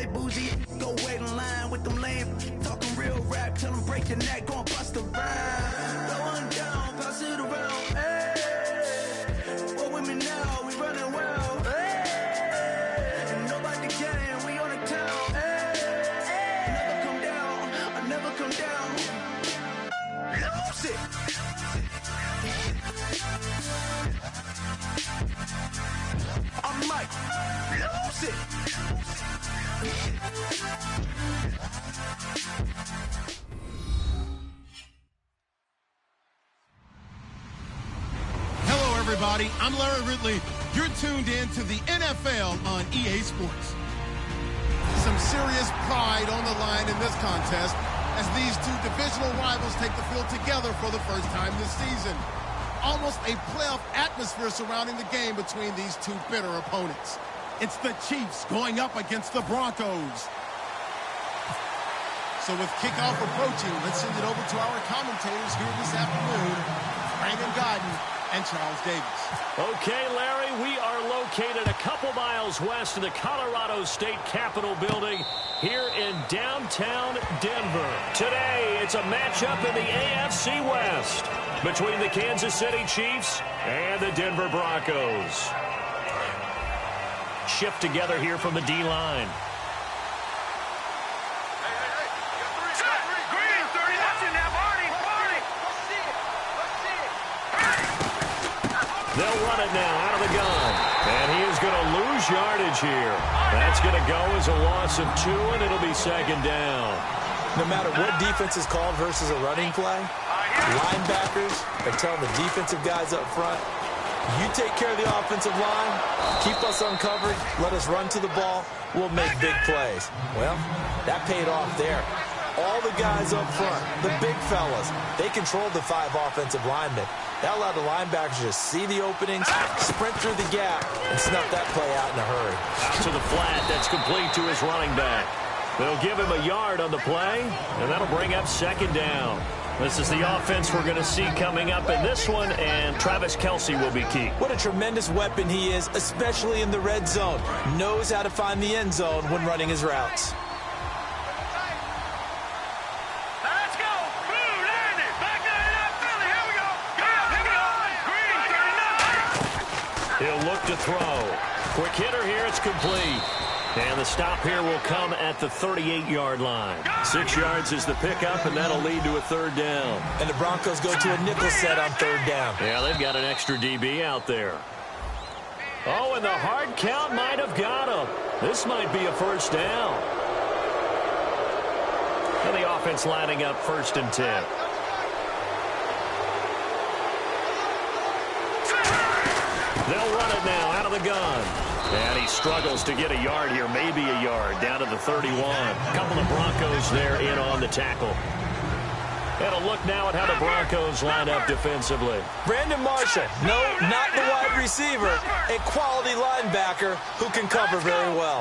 they bougie. Go wait in line with them lame. Talking real rap, tell them break your neck, gon' bust a rhyme. Throw one down, pass it around. Hey, what with me now? We running well. Hey, and nobody can, we on the town. Hey, never come down, I never come down. Lose it. I'm Mike. Lose it. Hello, everybody. I'm Larry Ridley. You're tuned in to the NFL on EA Sports. Some serious pride on the line in this contest as these two divisional rivals take the field together for the first time this season. Almost a playoff atmosphere surrounding the game between these two bitter opponents. It's the Chiefs going up against the Broncos. So with kickoff approaching, let's send it over to our commentators here this afternoon, Brandon Godden and Charles Davis. Okay, Larry, we are located a couple miles west of the Colorado State Capitol building here in downtown Denver. Today, it's a matchup in the AFC West between the Kansas City Chiefs and the Denver Broncos. Shift together here from the D-line. They'll run it now out of the gun. And he is going to lose yardage here. That's going to go as a loss of 2, and it'll be second down. No matter what defense is called versus a running play, linebackers are telling the defensive guys up front, you take care of the offensive line, keep us uncovered, let us run to the ball, we'll make big plays. Well, that paid off there. All the guys up front, the big fellas, they controlled the 5 offensive linemen. That allowed the linebackers to see the openings, sprint through the gap, and snuff that play out in a hurry. Out to the flat, that's complete to his running back. They'll give him a yard on the play, and that'll bring up second down. This is the offense we're going to see coming up in this one, and Travis Kelce will be key. What a tremendous weapon he is, especially in the red zone. Knows how to find the end zone when running his routes. He'll look to throw. Quick hitter here, it's complete. And the stop here will come at the 38-yard line. 6 yards is the pickup, and that'll lead to a third down. And the Broncos go to a nickel set on third down. Yeah, they've got an extra DB out there. Oh, and the hard count might have got him. This might be a first down. And the offense lining up 1st and 10. They'll run it now out of the gun. And he struggles to get a yard here, maybe a yard, down to the 31. A couple of Broncos there in on the tackle. And a look now at how the Broncos line up defensively. Brandon Marshall, no, not the wide receiver, a quality linebacker who can cover very well.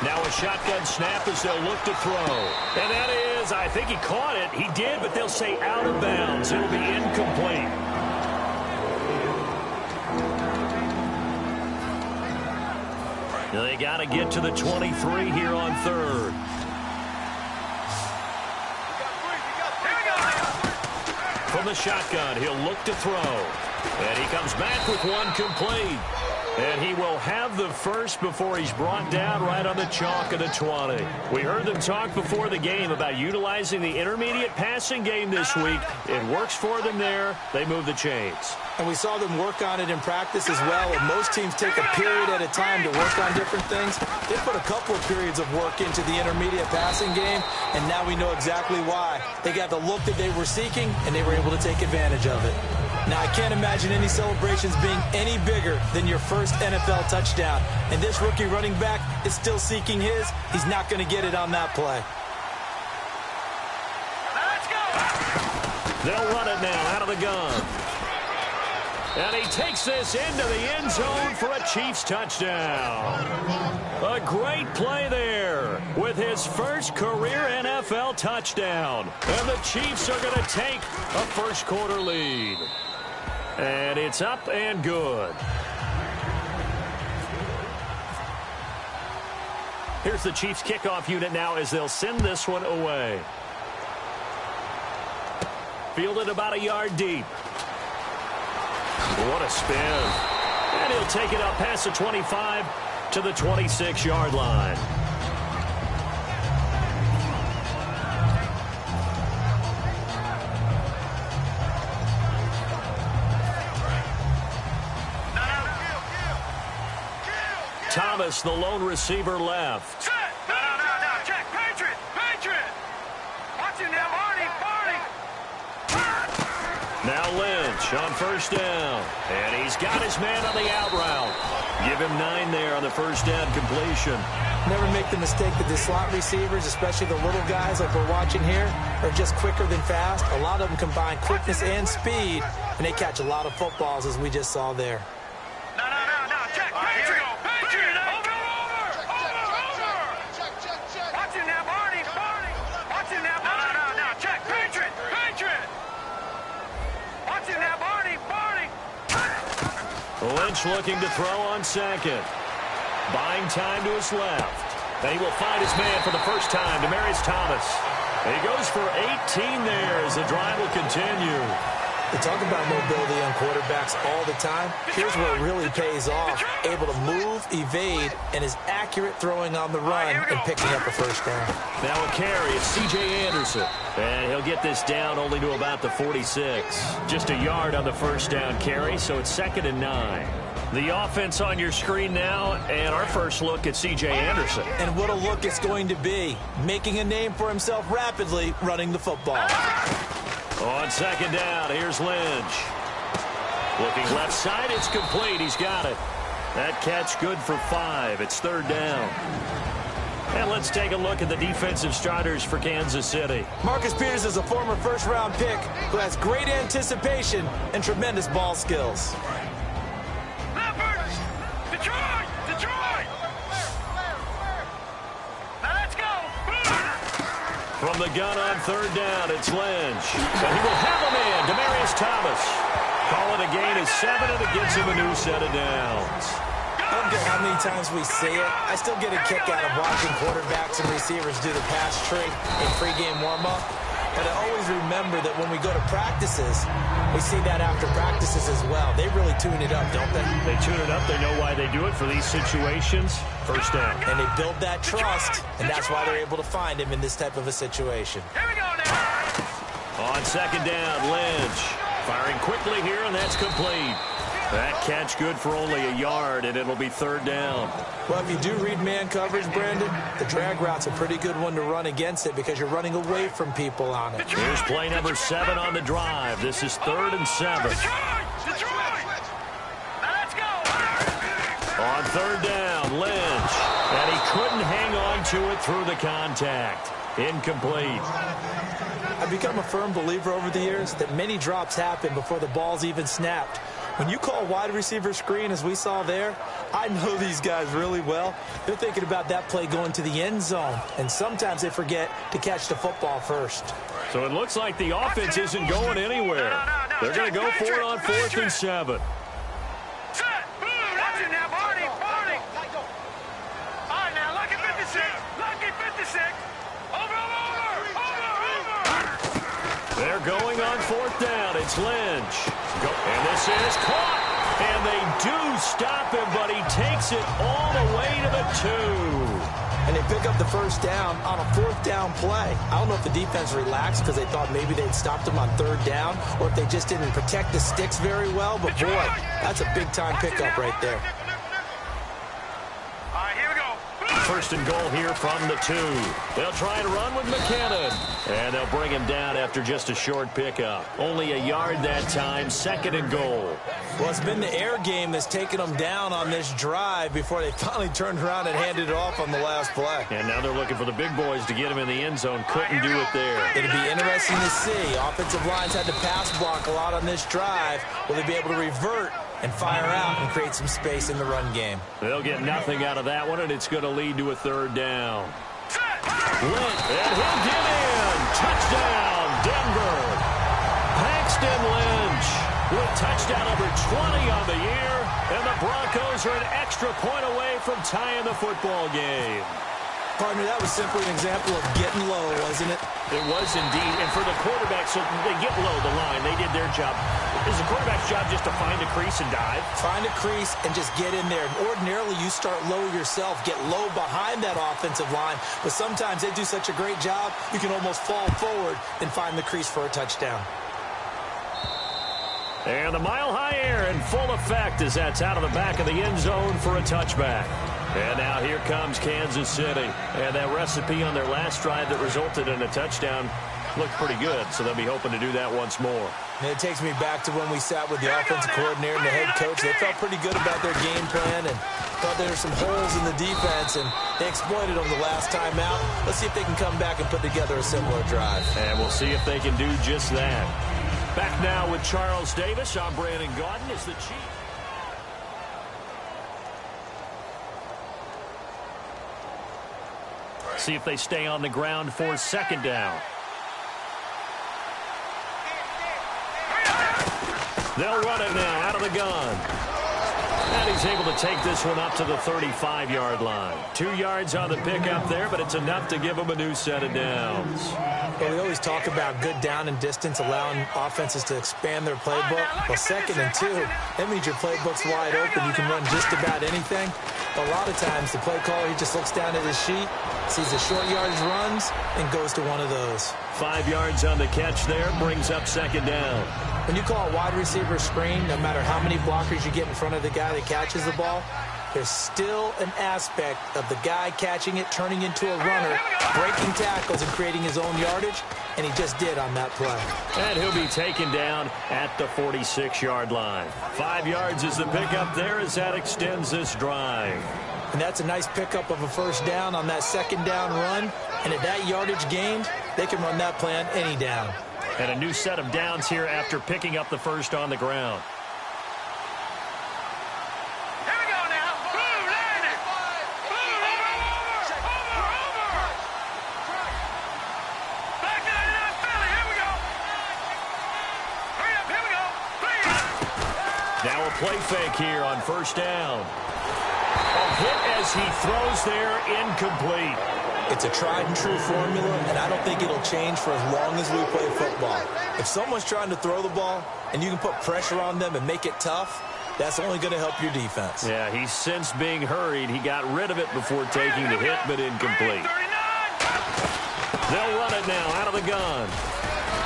Now a shotgun snap as they'll look to throw. And that is, I think he caught it. He did, but they'll say out of bounds. It'll be incomplete. They got to get to the 23 here on third. From the shotgun, he'll look to throw. And he comes back with one complete. And he will have the first before he's brought down right on the chalk of the 20. We heard them talk before the game about utilizing the intermediate passing game this week. It works for them there. They move the chains. And we saw them work on it in practice as well. And most teams take a period at a time to work on different things. They put a couple of periods of work into the intermediate passing game, and now we know exactly why. They got the look that they were seeking, and they were able to take advantage of it. Now, I can't imagine any celebrations being any bigger than your first NFL touchdown. And this rookie running back is still seeking his. He's not going to get it on that play. Let's go! They'll run it now out of the gun. And he takes this into the end zone for a Chiefs touchdown. A great play there with his first career NFL touchdown. And the Chiefs are going to take a first quarter lead. And it's up and good. Here's the Chiefs kickoff unit now as they'll send this one away. Fielded about a yard deep. What a spin. And he'll take it up past the 25 to the 26-yard line. Thomas, the lone receiver, left. No. Check. Patriot. Watch him now, Barney. Now Lynch on first down. And he's got his man on the out route. Give him 9 there on the first down completion. Never make the mistake that the slot receivers, especially the little guys like we're watching here, are just quicker than fast. A lot of them combine quickness and speed, and they catch a lot of footballs, as we just saw there. No. Check. Patriot. Over. Watch him now, Barney. Watch him now, Barney. No. Check. Patriot. Watch him now, Barney. Lynch looking to throw on second. Buying time to his left. And he will find his man for the first time, Demaryius Thomas. And he goes for 18 there as the drive will continue. We talk about mobility on quarterbacks all the time. Here's where it really pays off. Able to move, evade, and is accurate throwing on the run and picking up a first down. Now a carry, it's C.J. Anderson. And he'll get this down only to about the 46. Just a yard on the first down carry, so it's 2nd and 9. The offense on your screen now, and our first look at C.J. Anderson. And what a look it's going to be. Making a name for himself rapidly, running the football. On second down, here's Lynch. Looking left side, it's complete. He's got it. That catch good for 5. It's 3rd down. And let's take a look at the defensive starters for Kansas City. Marcus Peters is a former first-round pick who has great anticipation and tremendous ball skills. Detroit! Now let's go! From the gun on 3rd down, it's Lynch. And he will have a man, Demaryius Thomas. Call it a gain of 7, and it gets him a new set of downs. I don't care how many times we see it. I still get a kick out of watching quarterbacks and receivers do the pass trick in pregame warm-up. But I always remember that when we go to practices, we see that after practices as well. They really tune it up, don't they? They tune it up. They know why they do it for these situations. First down. And they build that trust, and that's why they're able to find him in this type of a situation. Here we go now. On second down, Lynch. Firing quickly here, and that's complete. That catch good for only a yard, and it'll be 3rd down. Well, if you do read man coverage, Brandon, the drag route's a pretty good one to run against it because you're running away from people on it. Here's play number 7 on the drive. This is 3rd and 7. Detroit! Now let's go! On 3rd down, Lynch. And he couldn't hang on to it through the contact. Incomplete. I've become a firm believer over the years that many drops happen before the ball's even snapped. When you call wide receiver screen, as we saw there, I know these guys really well. They're thinking about that play going to the end zone, and sometimes they forget to catch the football first. So it looks like the offense isn't going anywhere. They're going to go for it on 4th and 7. Set! Watch it now, Barney! All right, now, lucky 56! Over! They're going on 4th down. It's Lynch. And this is caught. And they do stop him, but he takes it all the way to the 2. And they pick up the first down on a 4th down play. I don't know if the defense relaxed because they thought maybe they'd stopped him on 3rd down or if they just didn't protect the sticks very well. But, boy, that's a big-time pickup right there. All right, here we go. 1st and goal here from the 2. They'll try and run with McKinnon. And they'll bring him down after just a short pickup. Only a yard that time, 2nd and goal. Well, it's been the air game that's taken them down on this drive before they finally turned around and handed it off on the last play. And now they're looking for the big boys to get him in the end zone. Couldn't do it there. It'll be interesting to see. Offensive lines had to pass block a lot on this drive. Will they be able to revert and fire out and create some space in the run game? They'll get nothing out of that one, and it's going to lead to a 3rd down. Lynch, and he'll get in. Touchdown, Denver. Paxton Lynch with touchdown number 20 on the year, and the Broncos are an extra point away from tying the football game. partner, that was simply an example of getting low, wasn't it? It was indeed. And for the quarterback, so they get below the line. They did their job. Is the quarterback's job just to find a crease and dive? Find a crease and just get in there. Ordinarily, you start low yourself, get low behind that offensive line. But sometimes they do such a great job, you can almost fall forward and find the crease for a touchdown. And the mile-high air in full effect as that's out of the back of the end zone for a touchback. And now here comes Kansas City. And that recipe on their last drive that resulted in a touchdown looked pretty good, so they'll be hoping to do that once more. And it takes me back to when we sat with the offensive coordinator and the head coach. They felt pretty good about their game plan and thought there were some holes in the defense, and they exploited them the last time out. Let's see if they can come back and put together a similar drive. And we'll see if they can do just that. Back now with Charles Davis. I'm Brandon Gaudin as the Chief. See if they stay on the ground for second down. They'll run it now out of the gun. And he's able to take this one up to the 35-yard line. 2 yards on the pickup there, but it's enough to give him a new set of downs. Well, we always talk about good down and distance, allowing offenses to expand their playbook. Well, 2nd and 2, that means your playbook's wide open. You can run just about anything. But a lot of times, the play caller, he just looks down at his sheet, sees the short yardage runs, and goes to one of those. 5 yards on the catch there, brings up second down. When you call a wide receiver screen, no matter how many blockers you get in front of the guy that catches the ball, there's still an aspect of the guy catching it, turning into a runner, breaking tackles and creating his own yardage, and he just did on that play. And he'll be taken down at the 46-yard line. 5 yards is the pickup there as that extends this drive. And that's a nice pickup of a first down on that second down run. And at that yardage gained, they can run that play on any down. And a new set of downs here after picking up the first on the ground. Here we go now. Boom, land it. Boom, over. Back to the left belly. Here we go. Hurry up, here we go. Please. Now a play fake here on first down. A hit as he throws there, incomplete. It's a tried-and-true formula, and I don't think it'll change for as long as we play football. If someone's trying to throw the ball and you can put pressure on them and make it tough, that's only going to help your defense. Yeah, he's since being hurried. He got rid of it before taking the hit, but incomplete. They'll run it now out of the gun.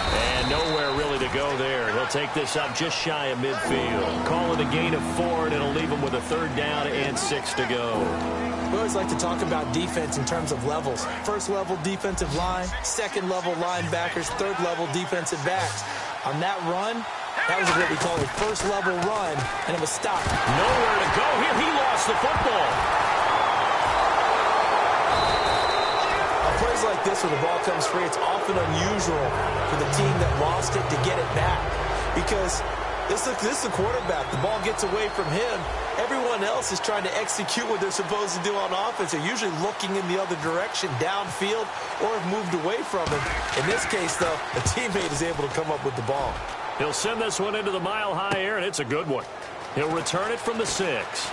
And nowhere really to go there. He'll take this up just shy of midfield. Call it a gain of 4, and it'll leave him with a 3rd down and 6 to go. We always like to talk about defense in terms of levels. 1st level defensive line, 2nd level linebackers, 3rd level defensive backs. On that run, that was what we call a 1st level run, and it was stopped. Nowhere to go here. He lost the football. On plays like this where the ball comes free, it's often unusual for the team that lost it to get it back. Because this is the quarterback. The ball gets away from him. Everyone else is trying to execute what they're supposed to do on offense. They're usually looking in the other direction, downfield, or have moved away from him. In this case, though, a teammate is able to come up with the ball. He'll send this one into the mile-high air, and it's a good one. He'll return it from the 6.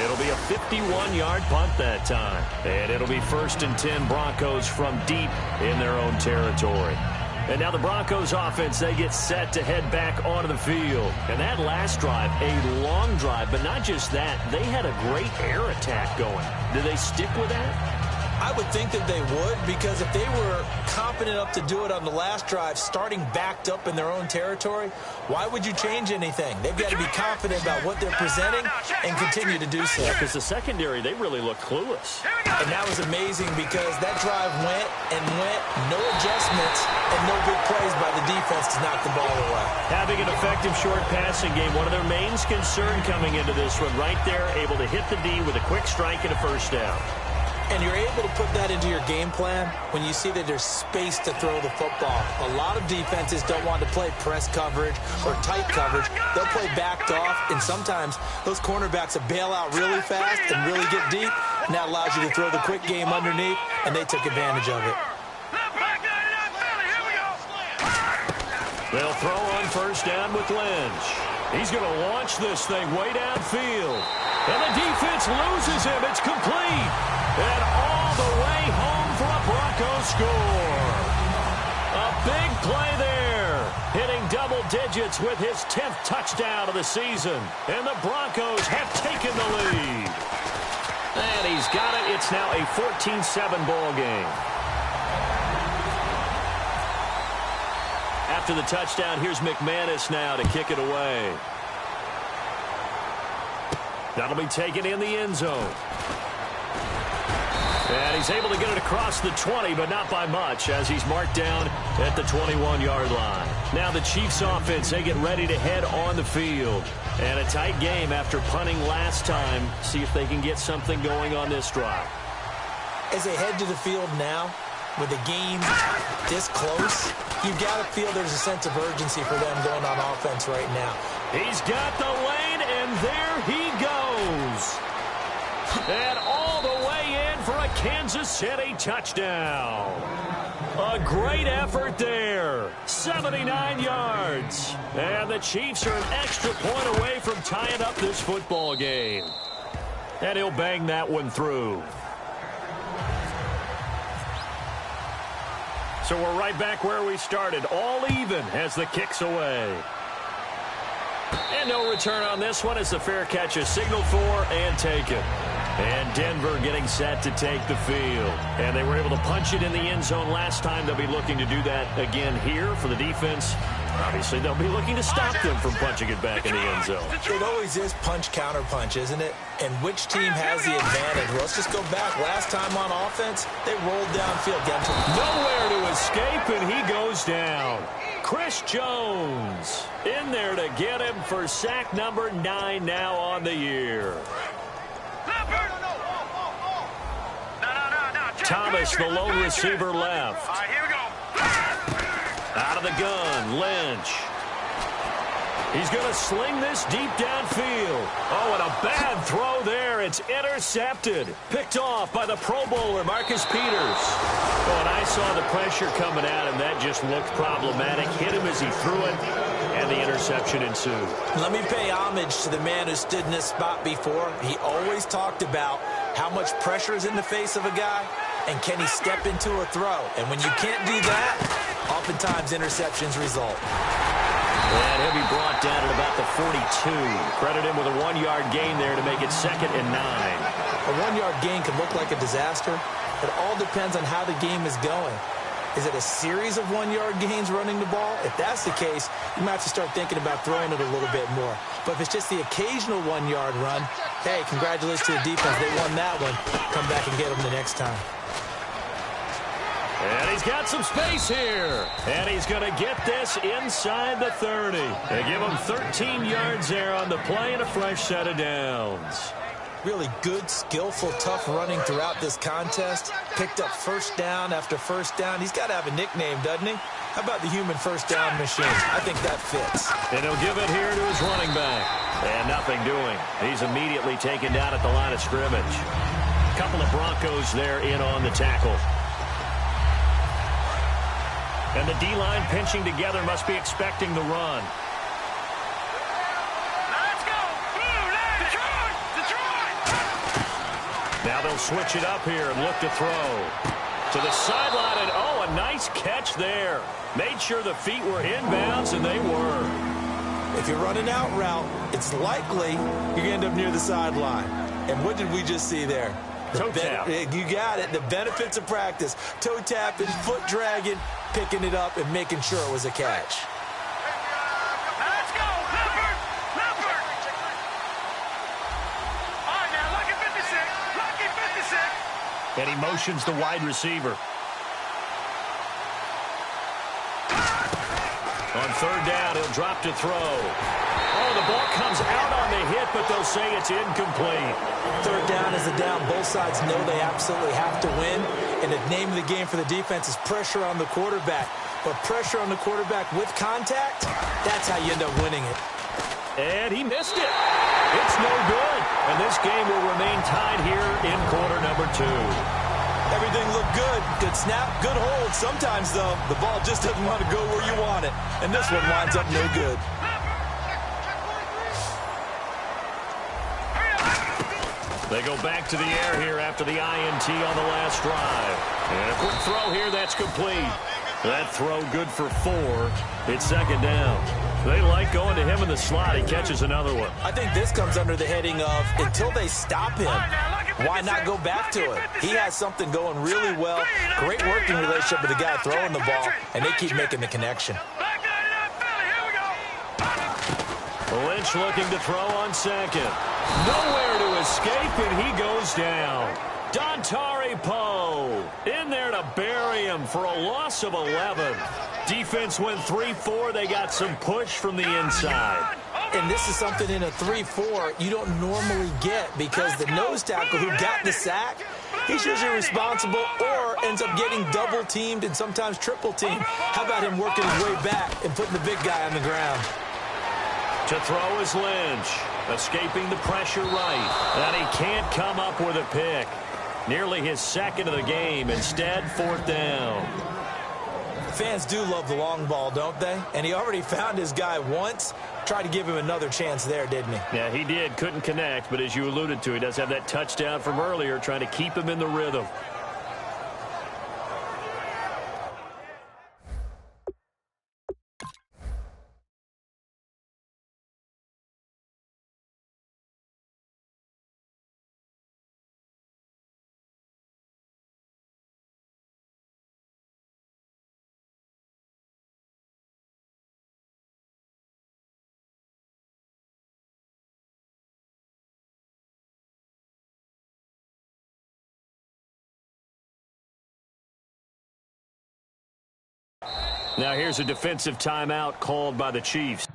It'll be a 51-yard punt that time. And it'll be 1st and 10 Broncos from deep in their own territory. And now the Broncos offense, they get set to head back onto the field. And that last drive, a long drive, but not just that. They had a great air attack going. Do they stick with that? I would think that they would, because if they were confident enough to do it on the last drive, starting backed up in their own territory, why would you change anything? They've got to be confident about what they're presenting and continue to do so. Yeah, because the secondary, they really look clueless. And that was amazing because that drive went and went, no adjustments, and no big plays by the defense to knock the ball away. Having an effective short passing game, one of their main concern coming into this one, right there, able to hit the D with a quick strike and a first down. And you're able to put that into your game plan when you see that there's space to throw the football. A lot of defenses don't want to play press coverage or tight coverage. They'll play backed off, and sometimes those cornerbacks will bail out really fast and really get deep, and that allows you to throw the quick game underneath, and they took advantage of it. They'll throw on first down with Lynch. He's going to launch this thing way downfield. And the defense loses him. It's complete. And all the way home for a Broncos score. A big play there. Hitting double digits with his 10th touchdown of the season. And the Broncos have taken the lead. And he's got it. It's now a 14-7 ball game. After the touchdown, here's McManus now to kick it away. That'll be taken in the end zone. And he's able to get it across the 20, but not by much, as he's marked down at the 21-yard line. Now the Chiefs offense, they get ready to head on the field. And a tight game after punting last time. See if they can get something going on this drive. As they head to the field now, with the game this close, you've got to feel there's a sense of urgency for them going on offense right now. He's got the lane, and there he goes. And all the way in for a Kansas City touchdown. A great effort there. 79 yards. And the Chiefs are an extra point away from tying up this football game. And he'll bang that one through. So we're right back where we started. All even as the kick's away. And no return on this one as the fair catch is signaled for and taken. And Denver getting set to take the field. And they were able to punch it in the end zone last time. They'll be looking to do that again here for the defense. Obviously, they'll be looking to stop them from punching it back in the end zone. It always is punch-counter-punch, isn't it? And which team has the advantage? Well, let's just go back. Last time on offense, they rolled downfield. Nowhere to escape, and he goes down. Chris Jones in there to get him for sack number 9 now on the year. Thomas, the lone receiver, left. Out of the gun, Lynch. He's going to sling this deep downfield. Oh, and a bad throw there. It's intercepted. Picked off by the Pro Bowler, Marcus Peters. Oh, and I saw the pressure coming at him. That just looked problematic. Hit him as he threw it, and the interception ensued. Let me pay homage to the man who stood in this spot before. He always talked about how much pressure is in the face of a guy, and can he step into a throw. And when you can't do that, oftentimes interceptions result. And he'll be brought down at about the 42. Credit him with a 1-yard gain there to make it 2nd and 9. A 1-yard gain can look like a disaster. It all depends on how the game is going. Is it a series of 1-yard gains running the ball? If that's the case, you might have to start thinking about throwing it a little bit more. But if it's just the occasional 1-yard run, hey, congratulations to the defense. They won that one. Come back and get them the next time. And he's got some space here. And he's going to get this inside the 30. They give him 13 yards there on the play and a fresh set of downs. Really good, skillful, tough running throughout this contest. Picked up first down after first down. He's got to have a nickname, doesn't he? How about the human first down machine? I think that fits. And he'll give it here to his running back. And nothing doing. He's immediately taken down at the line of scrimmage. A couple of Broncos there in on the tackle. And the D-line pinching together must be expecting the run. Let's go! Detroit! Now they'll switch it up here and look to throw. To the sideline, and oh, a nice catch there. Made sure the feet were inbounds, and they were. If you're running out route, it's likely you're going to end up near the sideline. And what did we just see there? Toe tap. You got it. The benefits of practice. Toe tapping, foot dragging, picking it up, and making sure it was a catch. Let's go! Leopard! All right, now, lucky 56. Lucky 56. And he motions the wide receiver. On 3rd down, he'll drop to throw. Oh, the ball comes out on the hit, but they'll say it's incomplete. 3rd down is the down. Both sides know they absolutely have to win. And the name of the game for the defense is pressure on the quarterback. But pressure on the quarterback with contact, that's how you end up winning it. And he missed it. It's no good. And this game will remain tied here in quarter number 2. Everything looked good. Good snap, good hold. Sometimes, though, the ball just doesn't want to go where you want it. And this one winds up no good. They go back to the air here after the INT on the last drive. And a quick throw here, that's complete. That throw good for 4. It's second down. They like going to him in the slot. He catches another one. I think this comes under the heading of until they stop him, why not go back to it? He has something going really well. Great working relationship with the guy throwing the ball, and they keep making the connection. Lynch looking to throw on second. Nowhere to escape, and he goes down. Dontari Poe in there to bury him for a loss of 11. Defense went 3-4. They got some push from the inside. And this is something in a 3-4 you don't normally get because the nose tackle who got the sack, he's usually responsible or ends up getting double-teamed and sometimes triple-teamed. How about him working his way back and putting the big guy on the ground? To throw is Lynch, escaping the pressure right. And he can't come up with a pick. Nearly his second of the game. Instead, 4th down. Fans do love the long ball, don't they? And he already found his guy once. Tried to give him another chance there, didn't he? Yeah, he did. Couldn't connect, but as you alluded to, he does have that touchdown from earlier, trying to keep him in the rhythm. Now here's a defensive timeout called by the Chiefs.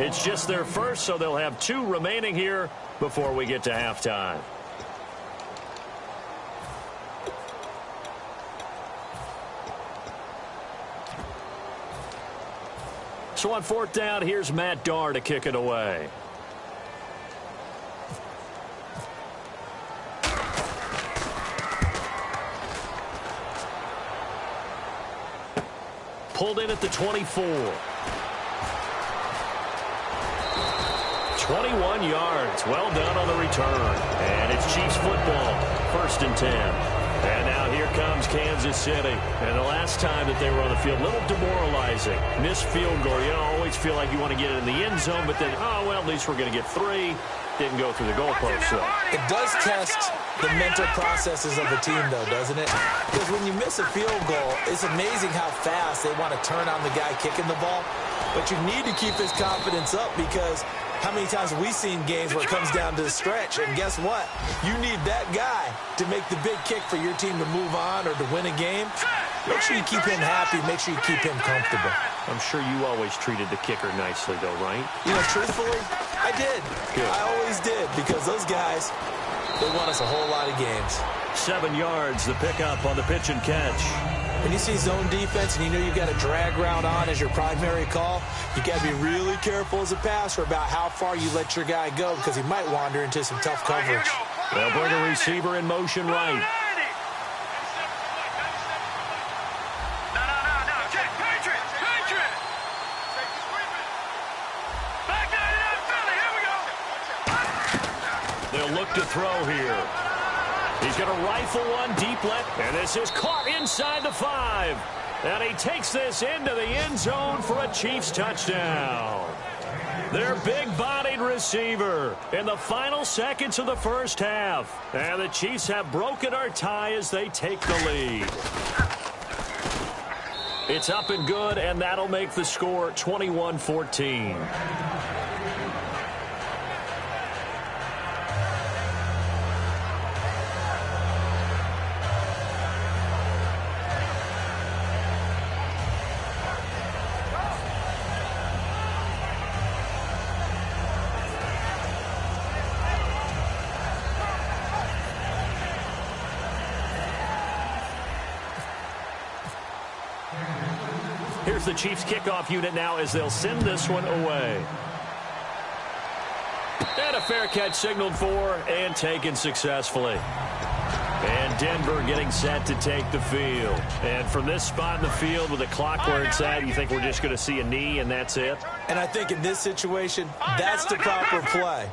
It's just their first, so they'll have 2 remaining here before we get to halftime. So on 4th down, here's Matt Darr to kick it away. Pulled in at the 24. 21 yards. Well done on the return. And it's Chiefs football. 1st and 10. And now here comes Kansas City. And the last time that they were on the field, a little demoralizing. Missed field goal. You don't always feel like you want to get it in the end zone, but then, oh, well, at least we're going to get 3. Didn't go through the goalpost, though. It does test the mental processes of a team, though, doesn't it? Because when you miss a field goal, it's amazing how fast they want to turn on the guy kicking the ball. But you need to keep his confidence up because how many times have we seen games where it comes down to the stretch? And guess what? You need that guy to make the big kick for your team to move on or to win a game. Make sure you keep him happy. Make sure you keep him comfortable. I'm sure you always treated the kicker nicely, though, right? You know, truthfully, I did. Good. I always did because those guys, they won us a whole lot of games. 7 yards, the pickup on the pitch and catch. When you see zone defense and you know you've got a drag route on as your primary call, you got to be really careful as a passer about how far you let your guy go because he might wander into some tough coverage. They'll bring a receiver in motion right. They'll look to throw here. He's going to rifle one deep left, and this is caught inside the 5. And he takes this into the end zone for a Chiefs touchdown. Their big-bodied receiver in the final seconds of the first half. And the Chiefs have broken our tie as they take the lead. It's up and good, and that'll make the score 21-14. Here's the Chiefs kickoff unit now as they'll send this one away. And a fair catch signaled for and taken successfully. And Denver getting set to take the field. And from this spot in the field with the clock where it's at, you think we're just going to see a knee and that's it? And I think in this situation, that's the proper play.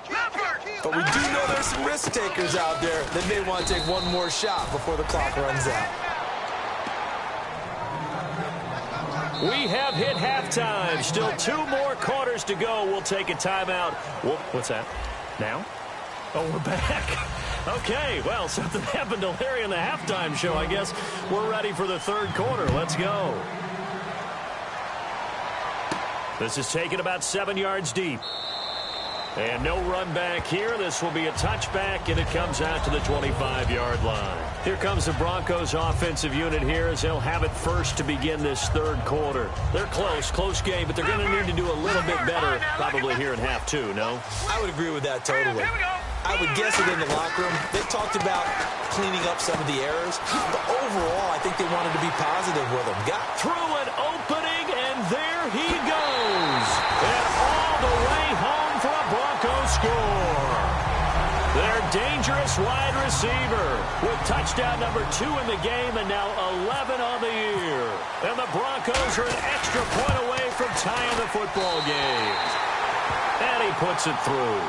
But we do know there's some risk takers out there that may want to take one more shot before the clock runs out. We have hit halftime. Still 2 more quarters to go. We'll take a timeout. Whoop, what's that? Now? Oh, we're back. Okay, well, something happened to Larry in the halftime show. I guess we're ready for the 3rd quarter. Let's go. This is taken about 7 yards deep. And no run back here. This will be a touchback, and it comes out to the 25-yard line. Here comes the Broncos offensive unit here as they'll have it first to begin this 3rd quarter. They're close game, but they're going to need to do a little bit better probably here in half 2, no? I would agree with that totally. I would guess it in the locker room. They talked about cleaning up some of the errors, but overall, I think they wanted to be positive with them. Got through an opening, and there he goes. And all the way home for a Broncos score. Their dangerous wide receiver with touchdown number 2 in the game and now 11 on the year. And the Broncos are an extra point away from tying the football game. And he puts it through.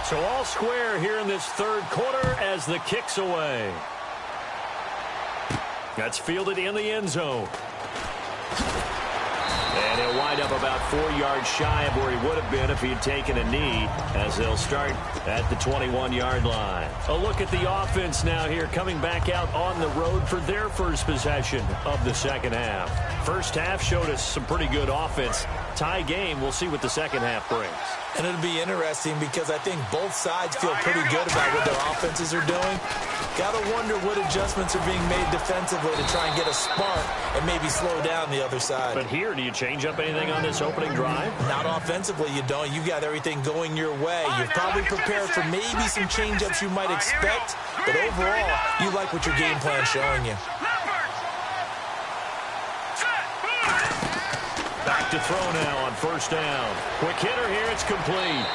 So all square here in this 3rd quarter as the kick's away. That's fielded in the end zone. And he'll wind wind up about 4 yards shy of where he would have been if he had taken a knee, as they'll start at the 21-yard line. A look at the offense now here, coming back out on the road for their first possession of the second half. First half showed us some pretty good offense. Tie game, we'll see what the second half brings. And it'll be interesting because I think both sides feel pretty good about what their offenses are doing. Got to wonder what adjustments are being made defensively to try and get a spark and maybe slow down the other side. But here, do you change up anything on this opening drive? Not offensively, you don't. You got everything going your way. You've probably prepared for maybe some change-ups you might expect, but overall, you like what your game plan's showing you. Back to throw now on first down. Quick hitter here, it's complete.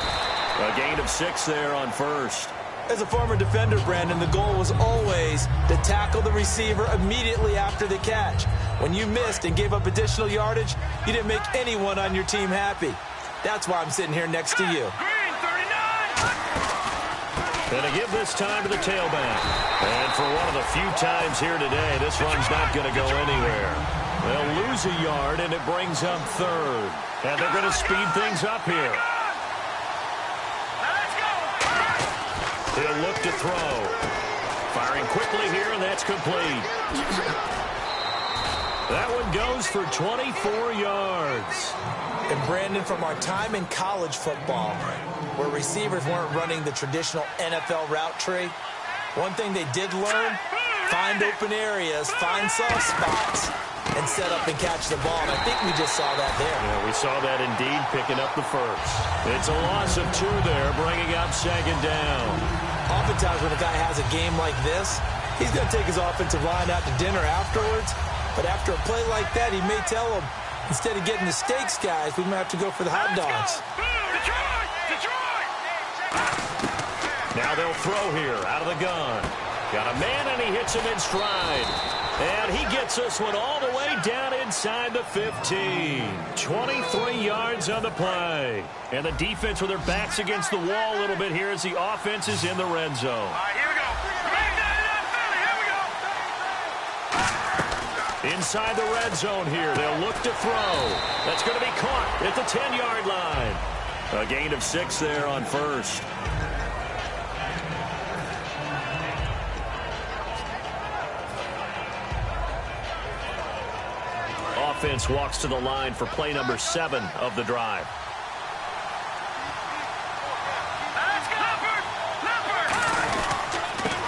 A gain of 6 there on first. As a former defender, Brandon, the goal was always to tackle the receiver immediately after the catch. When you missed and gave up additional yardage, you didn't make anyone on your team happy. That's why I'm sitting here next to you. And to give this time to the tailback. And for one of the few times here today, this run's not going to go anywhere. They'll lose a yard, and it brings up third. And they're going to speed things up here. He'll look to throw. Firing quickly here, and that's complete. That one goes for 24 yards. And Brandon, from our time in college football, where receivers weren't running the traditional NFL route tree, one thing they did learn, find open areas, find soft spots, and set up and catch the ball. And I think we just saw that there. Yeah, we saw that indeed, picking up the first. It's a loss of 2 there, bringing up second down. Oftentimes when a guy has a game like this, he's going to take his offensive line out to dinner afterwards. But after a play like that, he may tell them, instead of getting the steaks, guys, we might have to go for the hot dogs. Now they'll throw here out of the gun. Got a man, and he hits him in stride. And he gets this one all the way down inside the 15. 23 yards on the play. And the defense with their backs against the wall a little bit here as the offense is in the red zone. All right, here we go. Here we go. Inside the red zone here, they'll look to throw. That's going to be caught at the 10-yard line. A gain of 6 there on first. Offense walks to the line for play number 7 of the drive.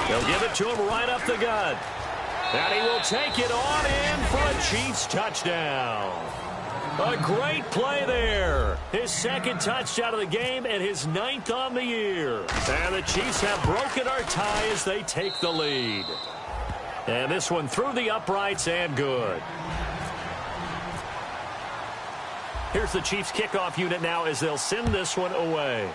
They'll give it to him right up the gut. And he will take it on in for a Chiefs touchdown. A great play there. His second touchdown of the game and his 9th on the year. And the Chiefs have broken our tie as they take the lead. And this one through the uprights and good. Here's the Chiefs kickoff unit now as they'll send this one away.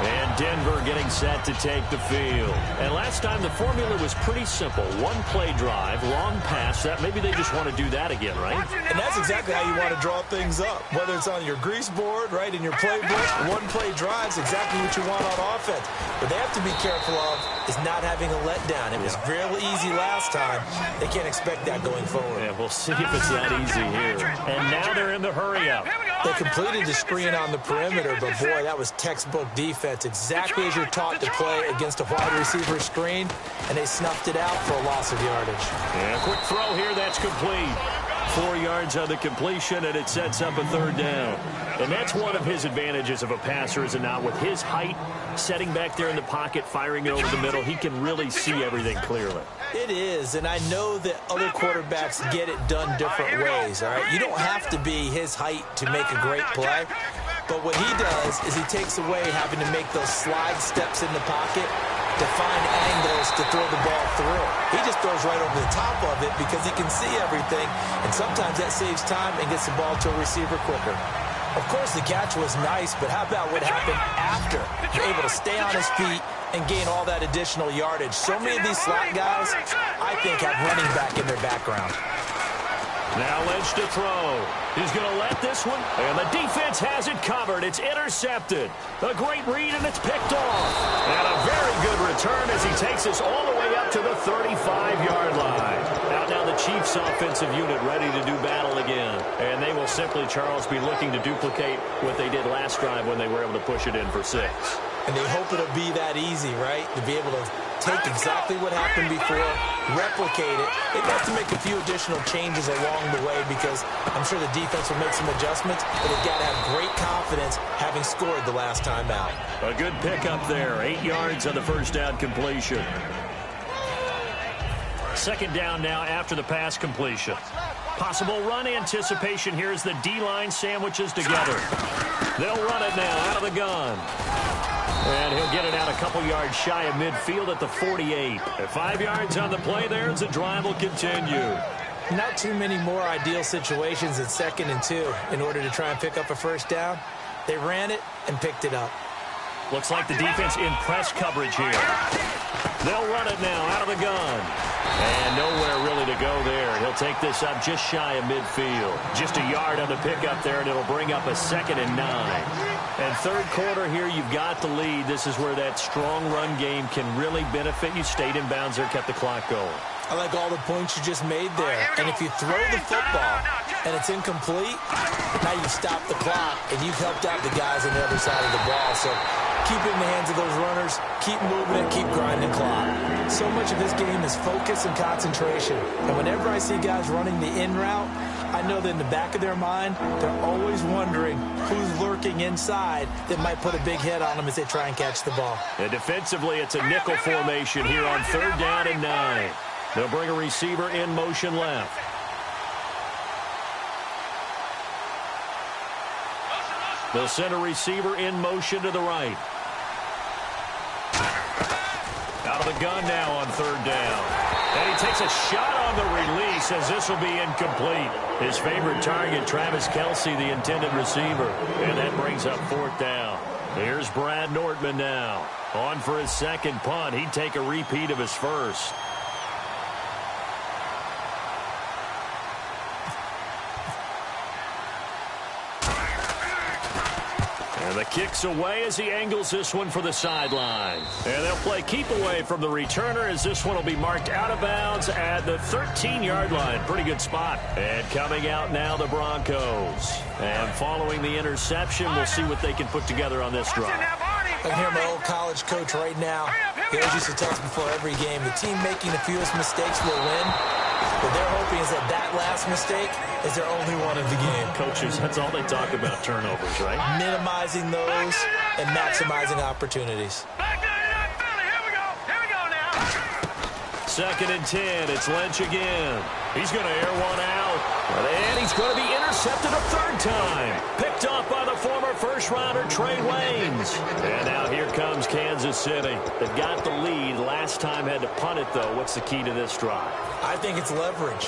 And Denver getting set to take the field. And last time the formula was pretty simple. One play drive, long pass. That maybe they just want to do that again, right? And that's exactly how you want to draw things up. Whether it's on your grease board, right, in your playbook, one play drive is exactly what you want on offense. What they have to be careful of is not having a letdown. It was real easy last time. They can't expect that going forward. Yeah, we'll see if it's that easy here. And now they're in the hurry-up. They completed the screen on the perimeter, but boy, that was textbook defense. Exactly as you're taught to play against a wide receiver screen, and they snuffed it out for a loss of yardage. And a quick throw here, that's complete. 4 yards on the completion, and it sets up a third down. And that's one of his advantages of a passer, is it not? With his height, setting back there in the pocket, firing it over the middle, he can really see everything clearly. It is, and I know that other quarterbacks get it done different ways, all right? You don't have to be his height to make a great play. But what he does is he takes away having to make those slide steps in the pocket to find angles to throw the ball through. He just throws right over the top of it because he can see everything, and sometimes that saves time and gets the ball to a receiver quicker. Of course, the catch was nice, but how about what happened after? You're able to stay on his feet and gain all that additional yardage. So many of these slot guys, I think, have running back in their background. Now Lynch to throw. He's going to let this one, and the defense has it covered. It's intercepted. A great read, and it's picked off. And a very good return as he takes us all the way up to the 35-yard line. Out now the Chiefs offensive unit ready to do battle again. And they will simply, Charles, be looking to duplicate what they did last drive when they were able to push it in for 6. And they hope it'll be that easy, right? To be able to take exactly what happened before, replicate it. They've got to make a few additional changes along the way because I'm sure the defense will make some adjustments, but they've got to have great confidence having scored the last time out. A good pickup there. 8 yards on the first down completion. Second down now after the pass completion. Possible run anticipation here as the D-line sandwiches together. They'll run it now out of the gun. And he'll get it out a couple yards shy of midfield at the 48. At 5 yards on the play there as the drive will continue. Not too many more ideal situations in 2nd and 2 in order to try and pick up a first down. They ran it and picked it up. Looks like the defense in press coverage here. They'll run it now out of the gun. And nowhere really to go there. He'll take this up just shy of midfield. Just a yard on the pickup there, and it'll bring up a 2nd and 9. And third quarter here, you've got the lead. This is where that strong run game can really benefit you. Stayed in bounds there, kept the clock going. I like all the points you just made there. And if you throw the football and it's incomplete, now you've stopped the clock and you've helped out the guys on the other side of the ball. So keep it in the hands of those runners, keep moving it, keep grinding clock. So much of this game is focus and concentration. And whenever I see guys running the in route, I know that in the back of their mind, they're always wondering who's lurking inside that might put a big hit on them as they try and catch the ball. And defensively, it's a nickel formation here on 3rd down and 9. They'll bring a receiver in motion left. They'll send a receiver in motion to the right. Out of the gun now on 3rd down. And he takes a shot on the release as this will be incomplete. His favorite target, Travis Kelce, the intended receiver. And that brings up 4th down. Here's Brad Nortman now. On for his 2nd punt. He'd take a repeat of his first. And the kick's away as he angles this one for the sideline. And they'll play keep away from the returner as this one will be marked out of bounds at the 13-yard line. Pretty good spot. And coming out now, the Broncos. And following the interception, we'll see what they can put together on this drive. I hear my old college coach right now. He always used to tell us before every game, the team making the fewest mistakes will win. What they're hoping is that that last mistake is their only one of the game. Coaches, that's all they talk about, turnovers, right? Minimizing those and maximizing opportunities. Here we go now. 2nd and 10. It's Lynch again. He's going to air one out. And he's going to be intercepted a 3rd time. Picked off by the former first-rounder Trey Waynes. And now here comes Kansas City. They've got the lead. Last time had to punt it, though. What's the key to this drive? I think it's leverage.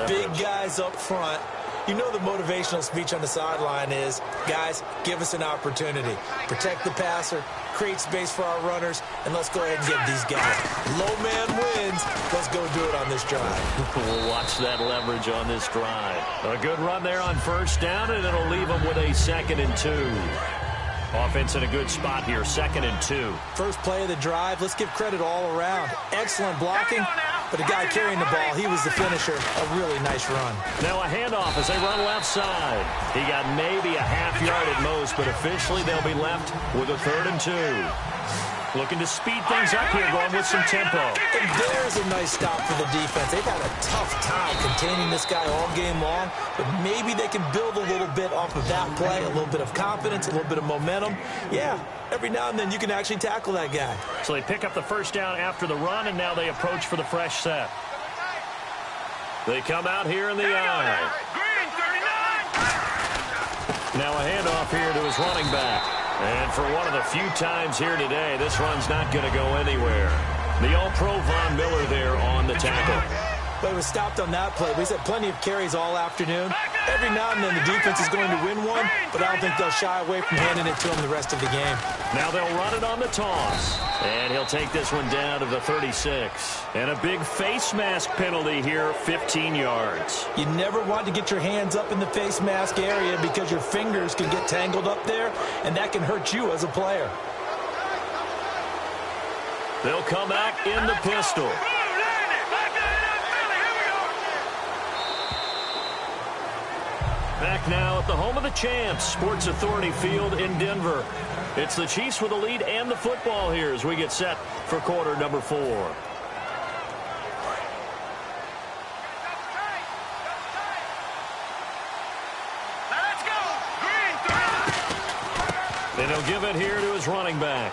Big guys up front. You know the motivational speech on the sideline is, guys, give us an opportunity. Protect the passer, create space for our runners, and let's go ahead and get these guys. Low man wins. Let's go do it on this drive. We'll watch that leverage on this drive. A good run there on 1st down, and it'll leave them with a 2nd and 2. Offense in a good spot here, 2nd and 2. First play of the drive, let's give credit all around. Excellent blocking, but the guy carrying the ball, he was the finisher. A really nice run. Now a handoff as they run left side. He got maybe a half yard at most, but officially they'll be left with a 3rd and 2. Looking to speed things up here, going with some tempo. And there's a nice stop for the defense. They've had a tough time containing this guy all game long, but maybe they can build a little bit off of that play, a little bit of confidence, a little bit of momentum. Yeah, every now and then you can actually tackle that guy. So they pick up the 1st down after the run, and now they approach for the fresh set. They come out here in the eye. Now a handoff here to his running back. And for one of the few times here today, this run's not going to go anywhere. The All-Pro Von Miller there on the tackle. But he was stopped on that play. He's had plenty of carries all afternoon. Every now and then the defense is going to win one, but I don't think they'll shy away from handing it to them the rest of the game. Now they'll run it on the toss. And he'll take this one down to the 36. And a big face mask penalty here, 15 yards. You never want to get your hands up in the face mask area because your fingers can get tangled up there, and that can hurt you as a player. They'll come out in the pistol. Back now at the home of the champs, Sports Authority Field in Denver. It's the Chiefs with the lead and the football here as we get set for quarter number 4. Let's go. And he'll give it here to his running back.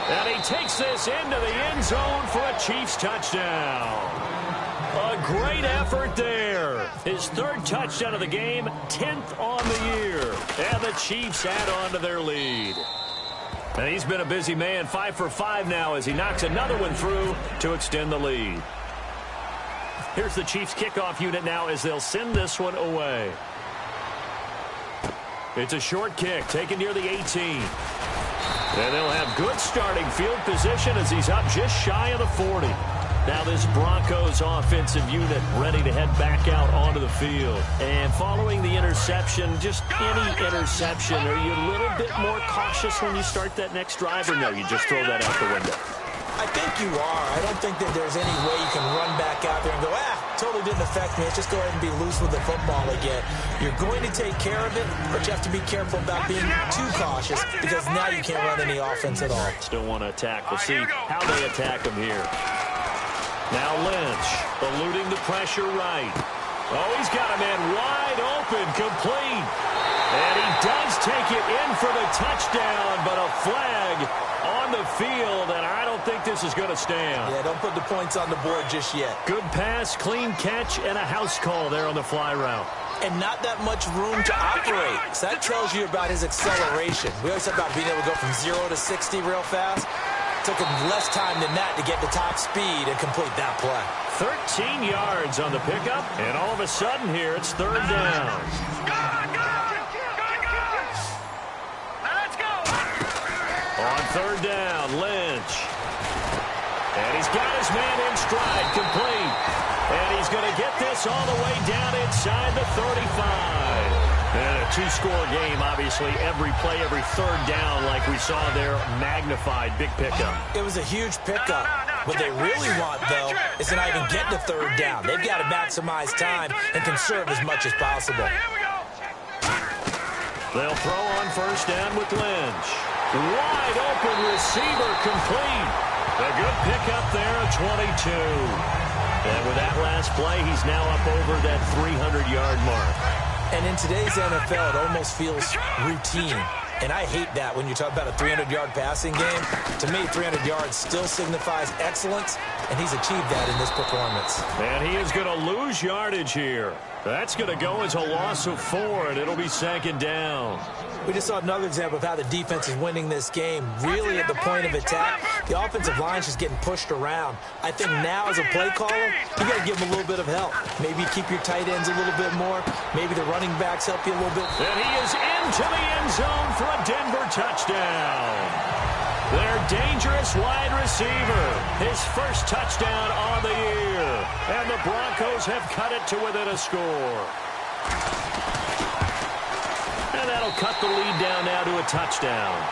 And he takes this into the end zone for a Chiefs touchdown. A great effort there. His 3rd touchdown of the game, 10th on the year. And the Chiefs add on to their lead. And he's been a busy man, 5 for 5 now as he knocks another one through to extend the lead. Here's the Chiefs kickoff unit now as they'll send this one away. It's a short kick taken near the 18. And they'll have good starting field position as he's up just shy of the 40. Now this Broncos offensive unit ready to head back out onto the field. And following the interception, just any interception, are you a little bit more cautious when you start that next drive, or no, you just throw that out the window? I think you are. I don't think that there's any way you can run back out there and go, totally didn't affect me. Let's just go ahead and be loose with the football again. You're going to take care of it, but you have to be careful about being too cautious because now you can't run any offense at all. Still want to attack. We'll see how they attack him here. Now Lynch eluding the pressure right. Oh, he's got a man wide open, complete. And he does take it in for the touchdown, but a flag on the field, and I don't think this is going to stand. Yeah, don't put the points on the board just yet. Good pass, clean catch, and a house call there on the fly route. And not that much room to operate. So that tells you about his acceleration. We always talk about being able to go from 0 to 60 real fast. Took him less time than that to get the top speed and complete that play. 13 yards on the pickup, and all of a sudden here, it's 3rd down. Let's go. On 3rd down, Lynch. And he's got his man in stride, complete. And he's going to get this all the way down inside the 35. And a 2-score game, obviously, every play, every 3rd down, like we saw there, magnified, big pickup. It was a huge pickup. What they really want, though, is to not even get to 3rd down. They've got to maximize time and conserve as much as possible. They'll throw on 1st down with Lynch. Wide open receiver, complete. A good pickup there at 22. And with that last play, he's now up over that 300-yard mark. And in today's NFL, it almost feels routine. And I hate that when you talk about a 300-yard passing game. To me, 300 yards still signifies excellence, and he's achieved that in this performance. And he is going to lose yardage here. That's going to go as a loss of 4, and it'll be 2nd down. We just saw another example of how the defense is winning this game. Really at the point of attack, the offensive line's just getting pushed around. I think now as a play caller, you got to give them a little bit of help. Maybe keep your tight ends a little bit more. Maybe the running backs help you a little bit. And he is into the end zone for a Denver touchdown. Their dangerous wide receiver, his 1st touchdown on the year. And the Broncos have cut it to within a score. And that'll cut the lead down now to a touchdown.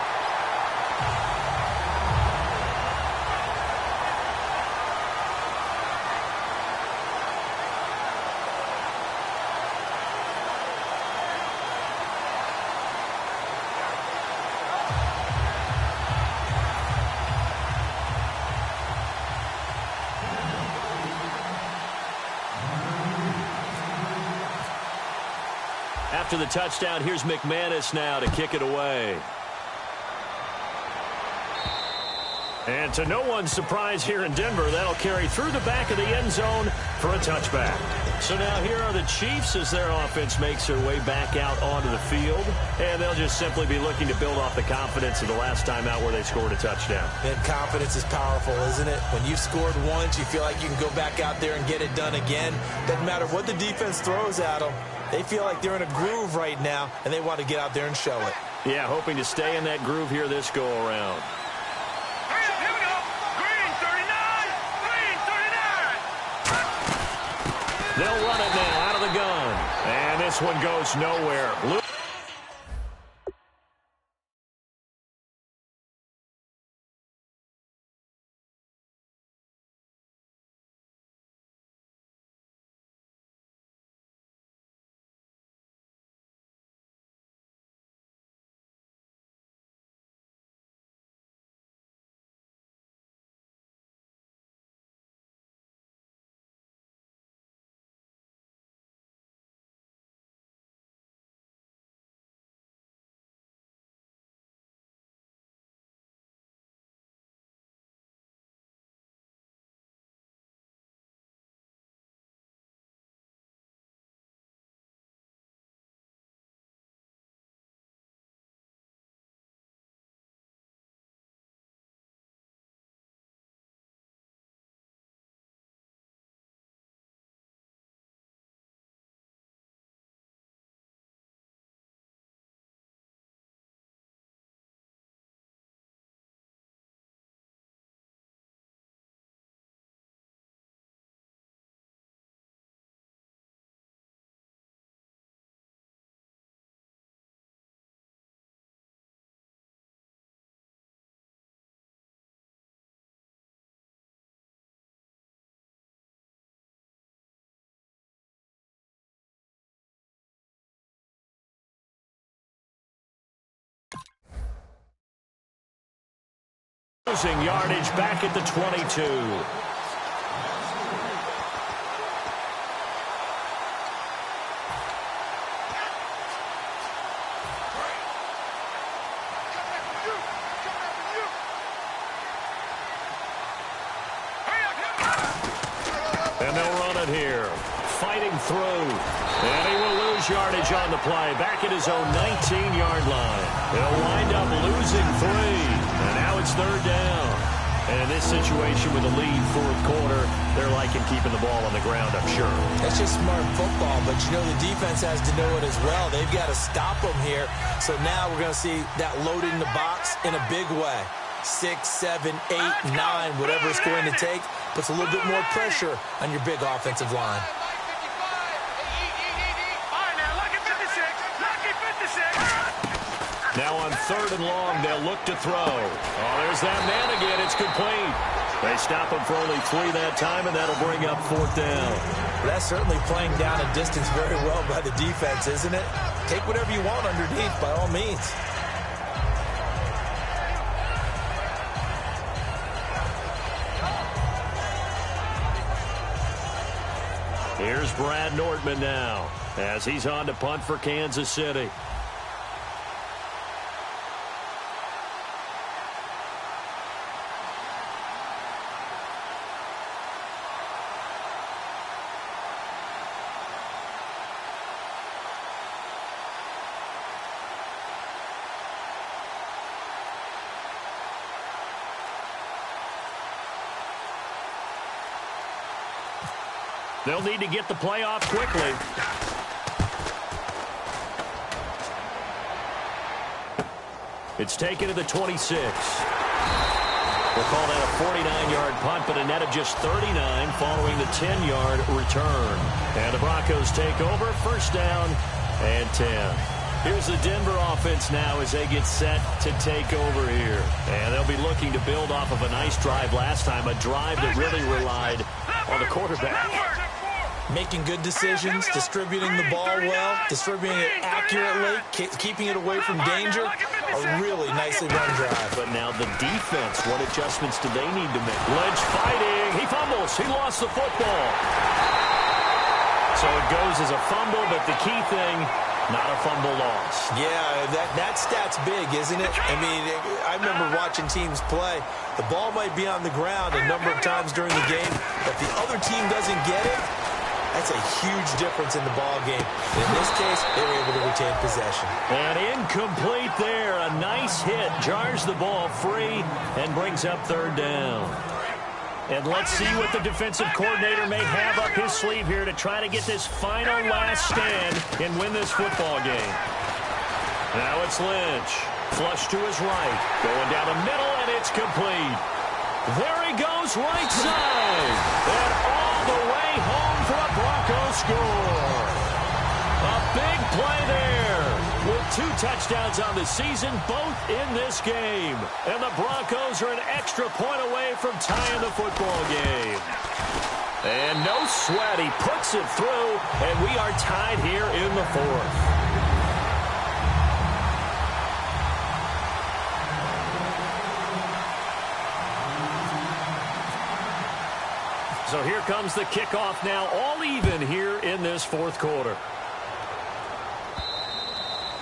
After the touchdown, here's McManus now to kick it away. And to no one's surprise here in Denver, that'll carry through the back of the end zone for a touchback. So now here are the Chiefs as their offense makes their way back out onto the field. And they'll just simply be looking to build off the confidence of the last time out where they scored a touchdown. And confidence is powerful, isn't it? When you've scored once, you feel like you can go back out there and get it done again. Doesn't matter what the defense throws at them. They feel like they're in a groove right now, and they want to get out there and show it. Yeah, hoping to stay in that groove here this go-around. Here we go. Green 39. Green 39. They'll run it now out of the gun. And this one goes nowhere. Losing yardage back at the 22. And they'll run it here. Fighting through. And he will lose yardage on the play. Back at his own 19-yard line. They'll wind up losing 3. And now it's 3rd down. And in this situation with a lead 4th quarter, they're liking keeping the ball on the ground, I'm sure. That's just smart football, but you know the defense has to know it as well. They've got to stop them here. So now we're going to see that loaded in the box in a big way. 6, 7, 8, 9, whatever it's going to take, puts a little bit more pressure on your big offensive line. Now on 3rd and long, they'll look to throw. Oh, there's that man again. It's complete. They stop him for only 3 that time, and that'll bring up 4th down. Well, that's certainly playing down a distance very well by the defense, isn't it? Take whatever you want underneath, by all means. Here's Brad Nordman now as he's on to punt for Kansas City. They'll need to get the play off quickly. It's taken to the 26. We'll call that a 49-yard punt, but a net of just 39 following the 10-yard return. And the Broncos take over, 1st down and 10. Here's the Denver offense now as they get set to take over here. And they'll be looking to build off of a nice drive last time, a drive that really relied on the quarterback. Making good decisions, distributing the ball well, distributing it accurately, keeping it away from danger. A really nicely run drive. But now the defense, what adjustments do they need to make? Lynch fighting. He fumbles. He lost the football. So it goes as a fumble, but the key thing, not a fumble loss. Yeah, that stat's big, isn't it? I mean, I remember watching teams play. The ball might be on the ground a number of times during the game, but the other team doesn't get it. That's a huge difference in the ball game. In this case, they were able to retain possession. And incomplete there. A nice hit. Jars the ball free and brings up 3rd down. And let's see what the defensive coordinator may have up his sleeve here to try to get this final last stand and win this football game. Now it's Lynch. Flush to his right. Going down the middle, and it's complete. There he goes, right side. And all the way home for a Broncos score. A big play there. With 2 touchdowns on the season, both in this game. And the Broncos are an extra point away from tying the football game. And no sweat. He puts it through, and we are tied here in the 4th. So here comes the kickoff now, all even here in this 4th quarter.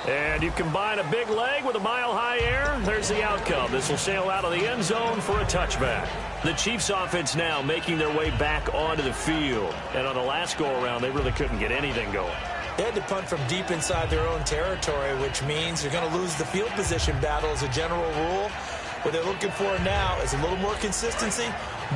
And you combine a big leg with a mile-high air, there's the outcome. This will sail out of the end zone for a touchback. The Chiefs offense now making their way back onto the field. And on the last go-around, they really couldn't get anything going. They had to punt from deep inside their own territory, which means they're going to lose the field position battle as a general rule. What they're looking for now is a little more consistency,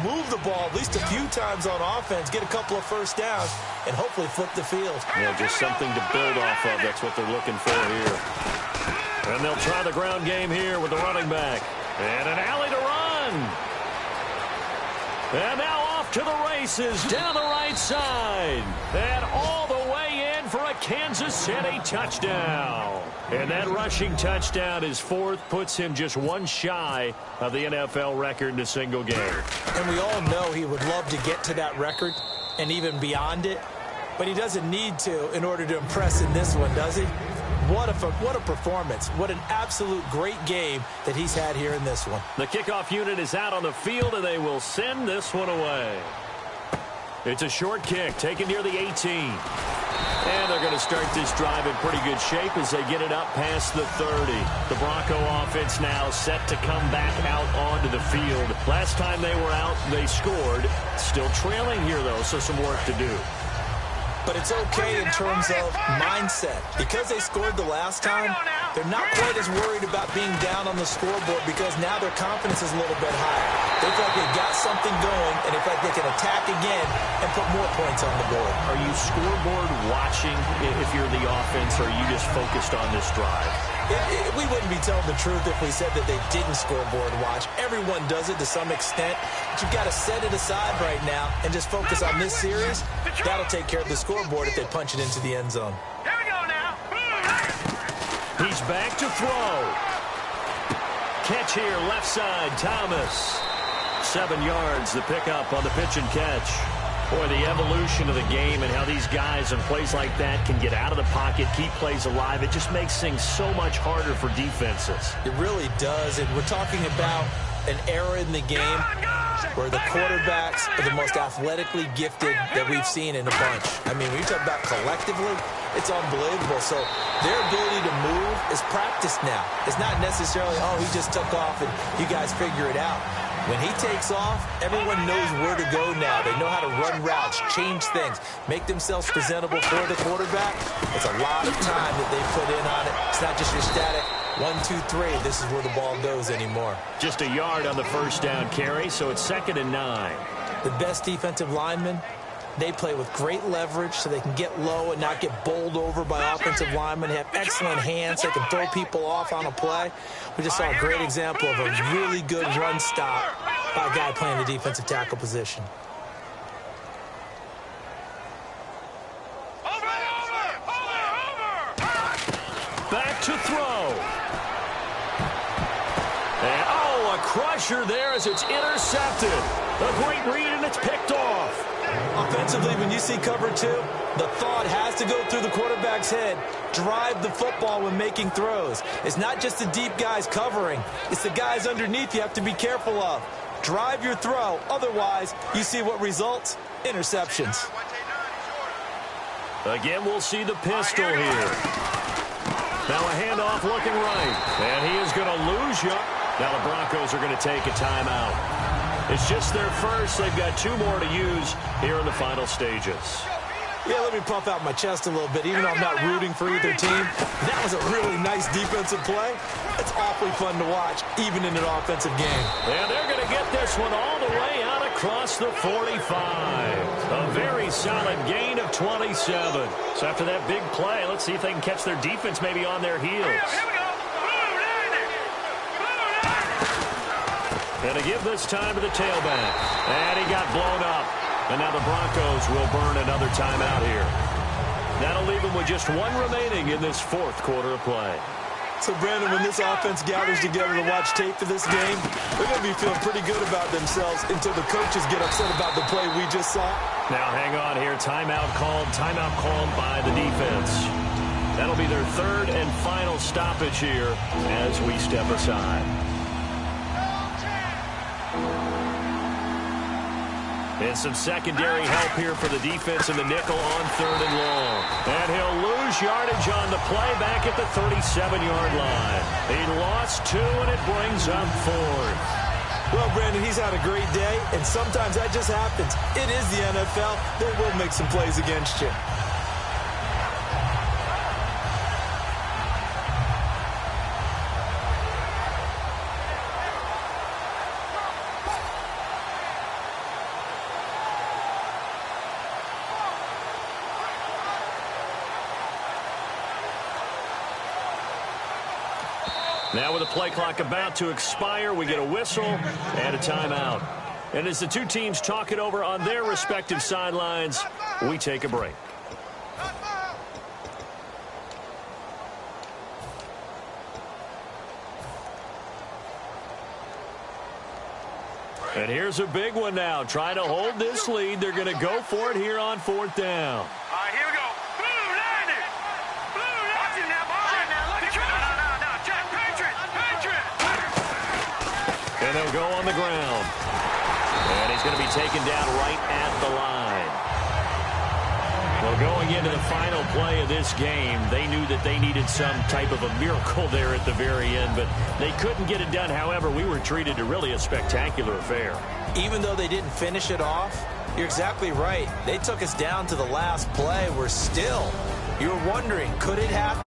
move the ball at least a few times on offense, get a couple of first downs, and hopefully flip the field. Yeah, just something to build off of. That's what they're looking for here. And they'll try the ground game here with the running back. And an alley to run. And now off to the races down the right side. And all the way in for a Kansas City touchdown. And that rushing touchdown, his 4th, puts him just 1 shy of the NFL record in a single game. And we all know he would love to get to that record and even beyond it. But he doesn't need to in order to impress in this one, does he? What a performance. What an absolute great game that he's had here in this one. The kickoff unit is out on the field, and they will send this one away. It's a short kick taken near the 18. And they're going to start this drive in pretty good shape as they get it up past the 30. The Bronco offense now set to come back out onto the field. Last time they were out, they scored. Still trailing here, though, so some work to do. But it's okay in terms of mindset. Because they scored the last time, they're not quite as worried about being down on the scoreboard because now their confidence is a little bit higher. They feel like they've got something going, and they feel like they can attack again and put more points on the board. Are you scoreboard watching if you're the offense, or are you just focused on this drive? We wouldn't be telling the truth if we said that they didn't scoreboard watch. Everyone does it to some extent. But you've got to set it aside right now and just focus on this series. That'll take care of the scoreboard if they punch it into the end zone. Here we go now. He's back to throw. Catch here, left side, Thomas. 7 yards, the pickup on the pitch and catch. Boy, the evolution of the game and how these guys in plays like that can get out of the pocket, keep plays alive, it just makes things so much harder for defenses. It really does, and we're talking about an era in the game where the quarterbacks are the most athletically gifted that we've seen in a bunch. I mean, when you talk about collectively, it's unbelievable. So their ability to move is practiced now. It's not necessarily, oh, he just took off and you guys figure it out. When he takes off, everyone knows where to go now. They know how to run routes, change things, make themselves presentable for the quarterback. It's a lot of time that they put in on it. It's not just your static 1, 2, 3. This is where the ball goes anymore. Just a yard on the first down carry, so it's 2nd and 9. The best defensive linemen, they play with great leverage so they can get low and not get bowled over by offensive linemen. They have excellent hands. They can throw people off on a play. We just saw a great example of a really good run stop by a guy playing the defensive tackle position. Back to throw. And, oh, a crusher there as it's intercepted. A great read, and it's picked off. Offensively, when you see cover 2, the thought has to go through the quarterback's head. Drive the football when making throws. It's not just the deep guys covering. It's the guys underneath you have to be careful of. Drive your throw. Otherwise, you see what results? Interceptions. Again, we'll see the pistol here. Now a handoff looking right. And he is going to lose you. Now the Broncos are going to take a timeout. It's just their first. They've got 2 more to use here in the final stages. Yeah, let me puff out my chest a little bit, even though I'm not rooting for either team. That was a really nice defensive play. It's awfully fun to watch, even in an offensive game. And they're going to get this one all the way out across the 45. A very solid gain of 27. So after that big play, let's see if they can catch their defense maybe on their heels. Here we go. Going to give this time to the tailback. And he got blown up. And now the Broncos will burn another timeout here. That'll leave them with just one remaining in this fourth quarter of play. So, Brandon, when this offense gathers together to watch tape for this game, they're going to be feeling pretty good about themselves until the coaches get upset about the play we just saw. Now, hang on here. Timeout called by the defense. That'll be their third and final stoppage here as we step aside. And some secondary help here for the defense in the nickel on 3rd and long. And he'll lose yardage on the play back at the 37-yard line. He lost 2, and it brings up 4th. Well, Brandon, he's had a great day, and sometimes that just happens. It is the NFL. They will make some plays against you. Now with the play clock about to expire, we get a whistle and a timeout. And as the two teams talk it over on their respective sidelines, we take a break. And here's a big one now. Trying to hold this lead. They're going to go for it here on 4th down. All right, here we go. Blue landing. Blue landing. Watch it now, boy. Look at you. No. Jack, Patriot. And they'll go on the ground. And he's going to be taken down right at the line. Well, going into the final play of this game, they knew that they needed some type of a miracle there at the very end, but they couldn't get it done. However, we were treated to really a spectacular affair. Even though they didn't finish it off, you're exactly right. They took us down to the last play. We're still, you're wondering, could it happen?